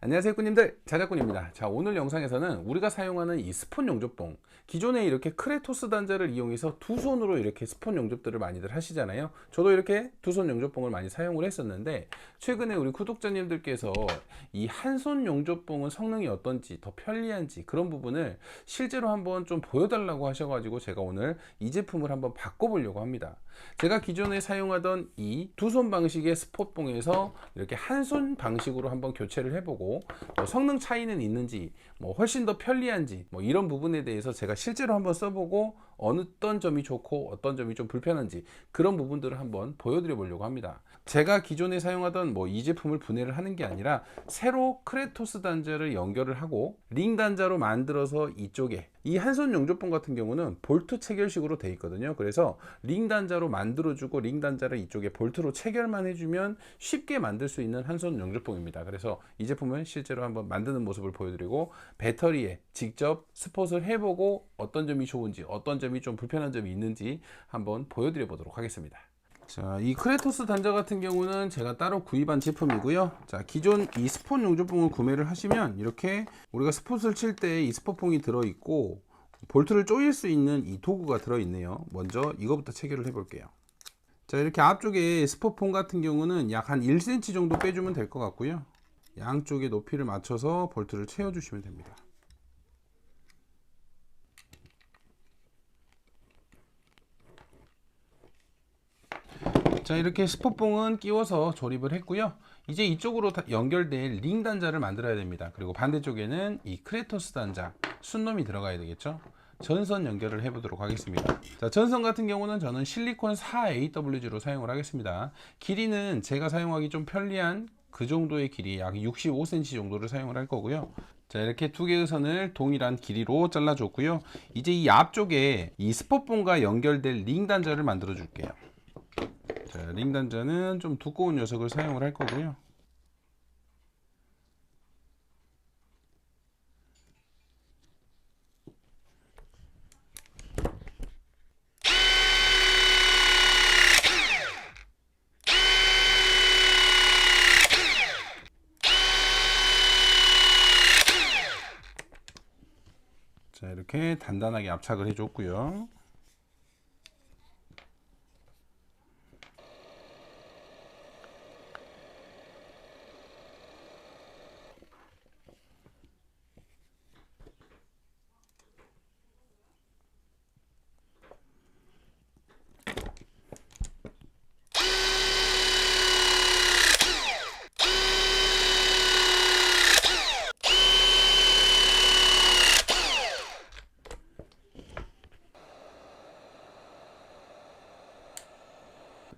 안녕하세요 꾸님들, 자작꾼입니다. 자, 오늘 영상에서는 우리가 사용하는 이 스폰 용접봉, 기존에 이렇게 크레토스 단자를 이용해서 두 손으로 이렇게 스폰 용접들을 많이들 하시잖아요. 저도 이렇게 두 손 용접봉을 많이 사용을 했었는데, 최근에 우리 구독자님들께서 이 한 손 용접봉은 성능이 어떤지, 더 편리한지 그런 부분을 실제로 한번 좀 보여달라고 하셔가지고 제가 오늘 이 제품을 한번 바꿔보려고 합니다. 제가 기존에 사용하던 이 두 손 방식의 스폿봉에서 이렇게 한 손 방식으로 한번 교체를 해보고, 성능 차이는 있는지, 훨씬 더 편리한지, 이런 부분에 대해서 제가 실제로 한번 써보고 어떤 점이 좋고 어떤 점이 좀 불편한지 그런 부분들을 한번 보여드려 보려고 합니다. 제가 기존에 사용하던 이 제품을 분해를 하는 게 아니라 새로 크레토스 단자를 연결을 하고 링 단자로 만들어서 이쪽에 이 한 손 용접봉 같은 경우는 볼트 체결식으로 되어 있거든요. 그래서 링 단자로 만들어주고 링 단자를 이쪽에 볼트로 체결만 해주면 쉽게 만들 수 있는 한 손 용접봉입니다. 그래서 이 제품을 실제로 한번 만드는 모습을 보여드리고, 배터리에 직접 스폿을 해보고 어떤 점이 좋은지 어떤 점이 좀 불편한 점이 있는지 한번 보여드려 보도록 하겠습니다. 자, 이 크레토스 단자 같은 경우는 제가 따로 구입한 제품이고요. 자, 기존 이 스폰 용접봉을 구매를 하시면 이렇게 우리가 스폿을 칠 때 이 스폿봉이 들어있고 볼트를 조일 수 있는 이 도구가 들어있네요. 먼저 이거부터 체결을 해 볼게요. 자, 이렇게 앞쪽에 스폿봉 같은 경우는 약 한 1cm 정도 빼주면 될 것 같고요. 양쪽의 높이를 맞춰서 볼트를 채워 주시면 됩니다. 자, 이렇게 스폿봉은 끼워서 조립을 했고요. 이제 이쪽으로 연결될 링 단자를 만들어야 됩니다. 그리고 반대쪽에는 이 크레토스 단자 순놈이 들어가야 되겠죠. 전선 연결을 해 보도록 하겠습니다. 자, 전선 같은 경우는 저는 실리콘 4AWG로 사용을 하겠습니다. 길이는 제가 사용하기 좀 편리한 그 정도의 길이, 약 65cm 정도를 사용을 할 거고요. 자, 이렇게 두 개의 선을 동일한 길이로 잘라 줬고요. 이제 이 앞쪽에 이 스폿봉과 연결될 링 단자를 만들어 줄게요. 자, 링 단자는 좀 두꺼운 녀석을 사용을 할 거고요. 자, 이렇게 단단하게 압착을 해 줬고요.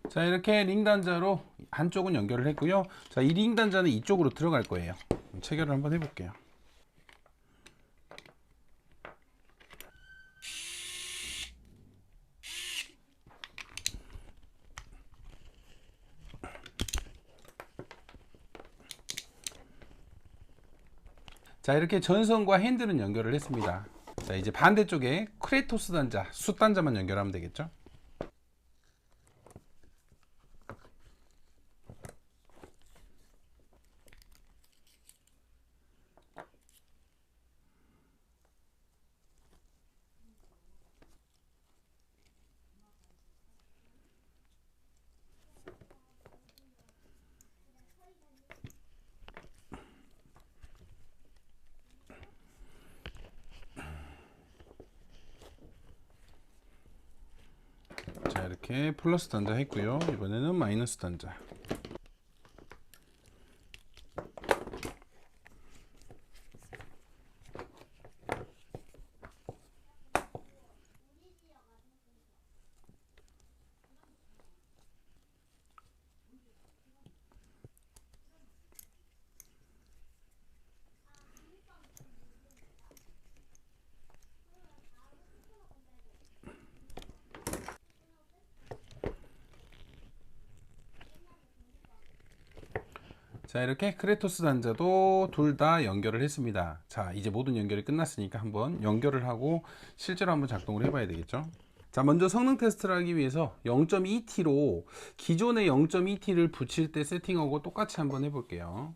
자, 이렇게 링 단자로 한쪽은 연결을 했고요. 자, 이 링 단자는 이쪽으로 들어갈 거예요. 체결을 한번 해볼게요. 자, 이렇게 전선과 핸들은 연결을 했습니다. 자, 이제 반대쪽에 크레토스 단자, 숫 단자만 연결하면 되겠죠. 자, 이렇게 플러스 단자 했고요. 이번에는 마이너스 단자. 자, 이렇게 크레토스 단자도 둘 다 연결을 했습니다. 자, 이제 모든 연결이 끝났으니까 한번 연결을 하고 실제로 한번 작동을 해봐야 되겠죠. 자, 먼저 성능 테스트를 하기 위해서 0.2T로 기존의 0.2T를 붙일 때 세팅하고 똑같이 한번 해볼게요.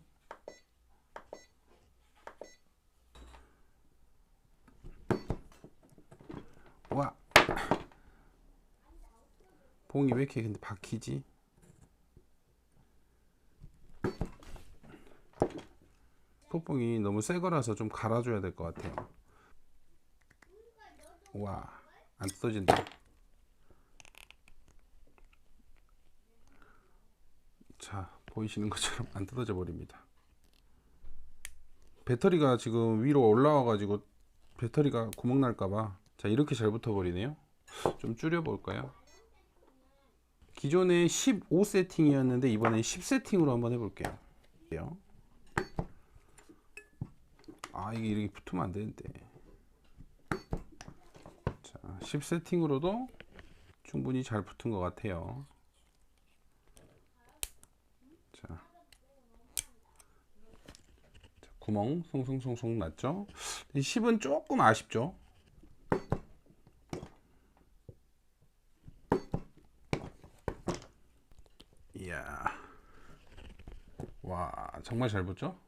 봉이 왜 이렇게 근데 박히지? 스포봉이 너무 새 거라서 좀 갈아줘야 될 것 같아요. 와, 안 뜯어진다. 자, 보이시는 것처럼 안 뜯어져 버립니다. 배터리가 지금 위로 올라와 가지고 배터리가 구멍 날까봐, 자, 이렇게 잘 붙어 버리네요. 좀 줄여 볼까요? 기존에 15 세팅이었는데 이번에 10 세팅으로 한번 해볼게요. 아, 이게 이렇게 붙으면 안 되는데. 자, 10 세팅으로도 충분히 잘 붙은 것 같아요. 자, 구멍 송송송송 났죠? 10은 조금 아쉽죠? 이야, 와, 정말 잘 붙죠?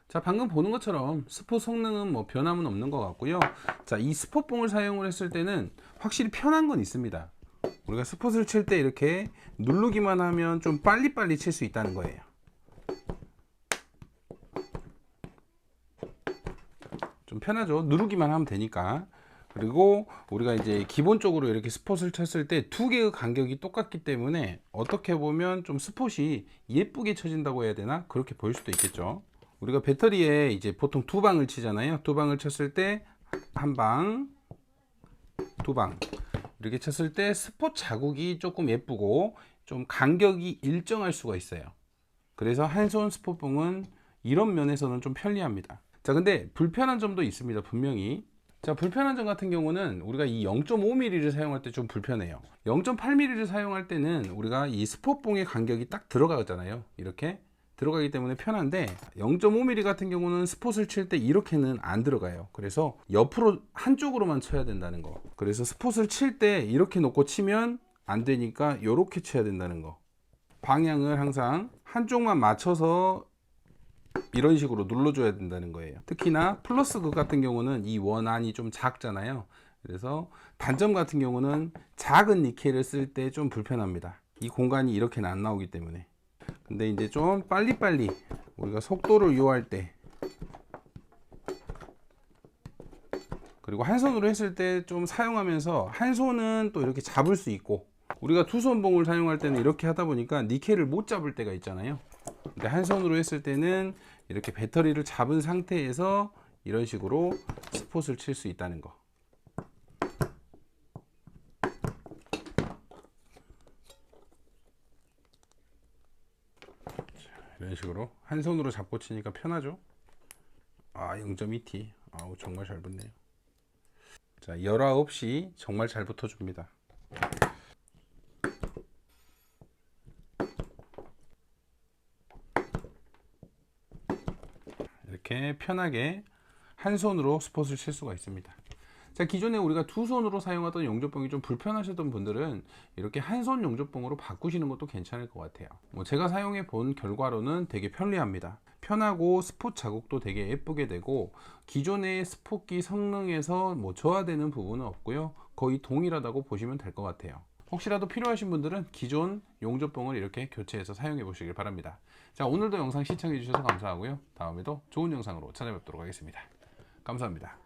자, 방금 보는 것처럼 스포 성능은 뭐 변함은 없는 것 같고요. 자, 이 스폿봉을 사용을 했을 때는 확실히 편한 건 있습니다. 우리가 스폿을 칠 때 이렇게 누르기만 하면 좀 빨리빨리 칠 수 있다는 거예요. 좀 편하죠. 누르기만 하면 되니까. 그리고 우리가 이제 기본적으로 이렇게 스폿을 쳤을 때 두 개의 간격이 똑같기 때문에 어떻게 보면 좀 스폿이 예쁘게 쳐진다고 해야 되나? 그렇게 보일 수도 있겠죠. 우리가 배터리에 이제 보통 두 방을 치잖아요. 두 방을 쳤을 때 한 방, 두 방 이렇게 쳤을 때 스폿 자국이 조금 예쁘고 좀 간격이 일정할 수가 있어요. 그래서 한손 스폿봉은 이런 면에서는 좀 편리합니다. 자, 근데 불편한 점도 있습니다. 분명히. 자, 불편한 점 같은 경우는 우리가 이 0.5mm를 사용할 때 좀 불편해요. 0.8mm를 사용할 때는 우리가 이 스폿봉의 간격이 딱 들어가잖아요. 이렇게 들어가기 때문에 편한데 0.5mm 같은 경우는 스폿을 칠 때 이렇게는 안 들어가요. 그래서 옆으로 한쪽으로만 쳐야 된다는 거. 그래서 스폿을 칠 때 이렇게 놓고 치면 안 되니까 이렇게 쳐야 된다는 거. 방향을 항상 한쪽만 맞춰서 이런 식으로 눌러줘야 된다는 거예요. 특히나 플러스 극 같은 경우는 이 원안이 좀 작잖아요. 그래서 단점 같은 경우는 작은 니켈을 쓸 때 좀 불편합니다. 이 공간이 이렇게는 안 나오기 때문에. 근데 이제 좀 빨리빨리 우리가 속도를 요할 때, 그리고 한 손으로 했을 때 좀 사용하면서 한 손은 또 이렇게 잡을 수 있고, 우리가 두 손봉을 사용할 때는 이렇게 하다 보니까 니켈을 못 잡을 때가 있잖아요. 근데 한 손으로 했을 때는 이렇게 배터리를 잡은 상태에서 이런 식으로 스폿을 칠 수 있다는 거. 이런 식으로 한 손으로 잡고 치니까 편하죠. 아, 0.2T. 아우, 정말 잘 붙네요. 자, 19시 정말 잘 붙어줍니다. 이렇게 편하게 한 손으로 스폿을 칠 수가 있습니다. 자, 기존에 우리가 두 손으로 사용하던 용접봉이 좀 불편하셨던 분들은 이렇게 한 손 용접봉으로 바꾸시는 것도 괜찮을 것 같아요. 뭐 제가 사용해 본 결과로는 되게 편리합니다. 편하고 스폿 자국도 되게 예쁘게 되고, 기존의 스폿기 성능에서 뭐 저하되는 부분은 없고요. 거의 동일하다고 보시면 될 것 같아요. 혹시라도 필요하신 분들은 기존 용접봉을 이렇게 교체해서 사용해 보시길 바랍니다. 자, 오늘도 영상 시청해 주셔서 감사하고요. 다음에도 좋은 영상으로 찾아뵙도록 하겠습니다. 감사합니다.